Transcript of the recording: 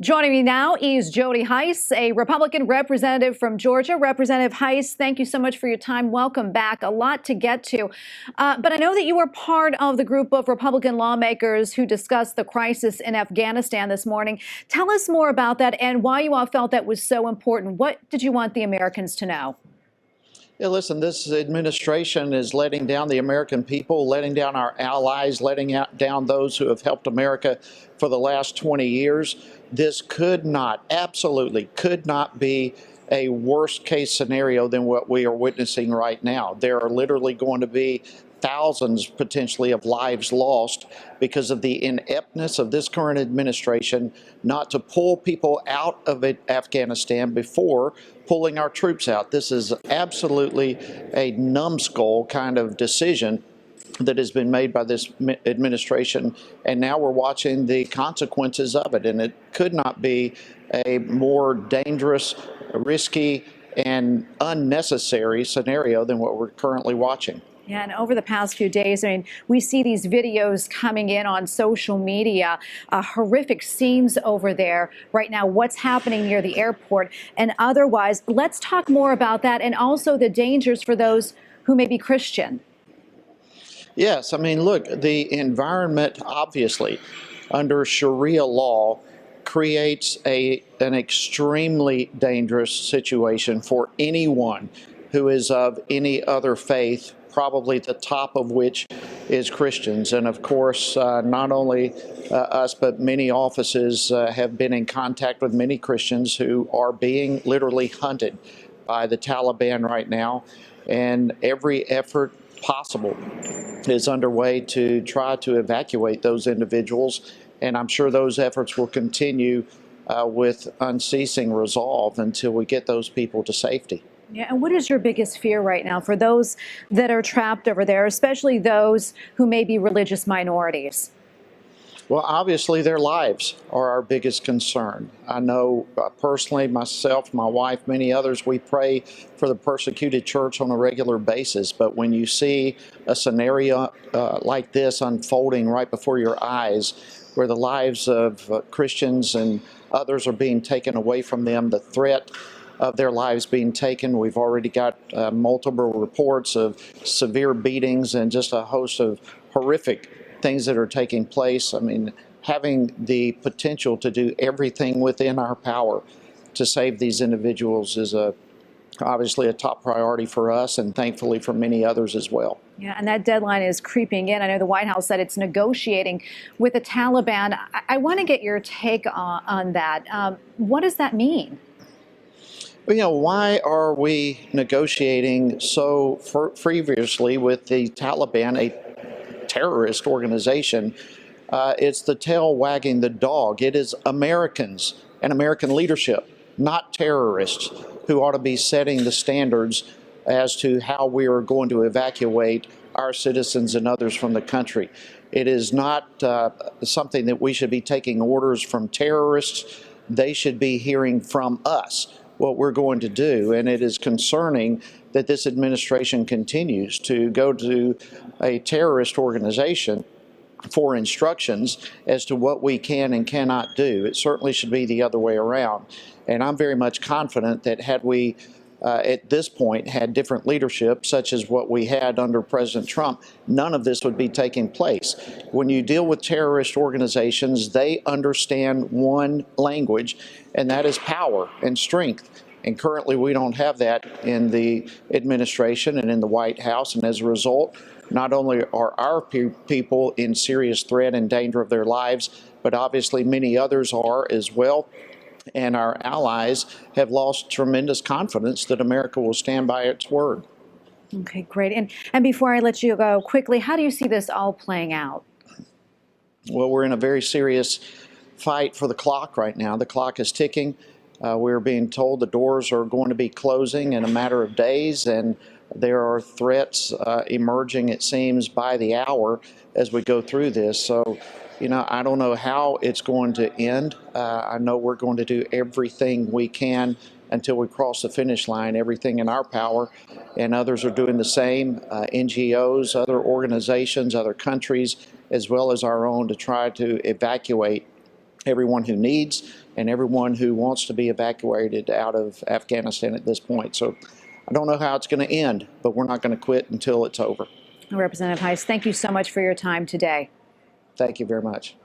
Joining me now is Jody Hice, a Republican representative from Georgia. Representative Hice, thank you so much for your time. Welcome back. A lot to get to. But I know that you were part of the group of Republican lawmakers who discussed the crisis in Afghanistan this morning. Tell us more about that and why you all felt that was so important. What did you want the Americans to know? Yeah, listen, this administration is letting down the American people, letting down our allies, letting down those who have helped America for the last 20 years. This could not, absolutely could not be a worst case scenario than what we are witnessing right now. There are literally going to be thousands potentially of lives lost because of the ineptness of this current administration not to pull people out of Afghanistan before pulling our troops out. This is absolutely a numbskull kind of decision that has been made by this administration, and now we're watching the consequences of it. And it could not be a more dangerous, risky, and unnecessary scenario than what we're currently watching. Yeah, and over the past few days, I mean, we see these videos coming in on social media, horrific scenes over there right now, what's happening near the airport and otherwise. Let's talk more about that and also the dangers for those who may be Christian. Yes, I mean, look, the environment, obviously, under Sharia law, creates an extremely dangerous situation for anyone who is of any other faith, probably the top of which is Christians. And of course, not only us, but many offices have been in contact with many Christians who are being literally hunted by the Taliban right now. And every effort possible is underway to try to evacuate those individuals. And I'm sure those efforts will continue with unceasing resolve until we get those people to safety. Yeah, and what is your biggest fear right now for those that are trapped over there, especially those who may be religious minorities? Well, obviously, their lives are our biggest concern. I know personally, myself, my wife, many others, we pray for the persecuted church on a regular basis. But when you see a scenario like this unfolding right before your eyes, where the lives of Christians and others are being taken away from them, the threat of their lives being taken. We've already got multiple reports of severe beatings and just a host of horrific things that are taking place. I mean, having the potential to do everything within our power to save these individuals is obviously a top priority for us and thankfully for many others as well. Yeah, and that deadline is creeping in. I know the White House said it's negotiating with the Taliban. I want to get your take on that. What does that mean? Well, you know, why are we negotiating so feverishly with the Taliban, a terrorist organization? It's the tail wagging the dog. It is Americans and American leadership, not terrorists, who ought to be setting the standards as to how we are going to evacuate our citizens and others from the country. It is not something that we should be taking orders from terrorists. They should be hearing from us what we're going to do. And it is concerning that this administration continues to go to a terrorist organization for instructions as to what we can and cannot do. It certainly should be the other way around. And I'm very much confident that had we at this point had different leadership, such as what we had under President Trump, none of this would be taking place. When you deal with terrorist organizations, they understand one language, and that is power and strength. And currently we don't have that in the administration and in the White House. And as a result, not only are our people in serious threat and danger of their lives, but obviously many others are as well. And our allies have lost tremendous confidence that America will stand by its word. Okay, great. And before I let you go quickly, how do you see this all playing out? Well, we're in a very serious fight for the clock right now. The clock is ticking. We're being told the doors are going to be closing in a matter of days, and there are threats emerging, it seems, by the hour as we go through this. So, you know, I don't know how it's going to end. I know we're going to do everything we can until we cross the finish line, everything in our power, and others are doing the same, NGOs, other organizations, other countries, as well as our own, to try to evacuate everyone who needs and everyone who wants to be evacuated out of Afghanistan at this point. So I don't know how it's going to end, but we're not going to quit until it's over. Representative Hice, thank you so much for your time today. Thank you very much.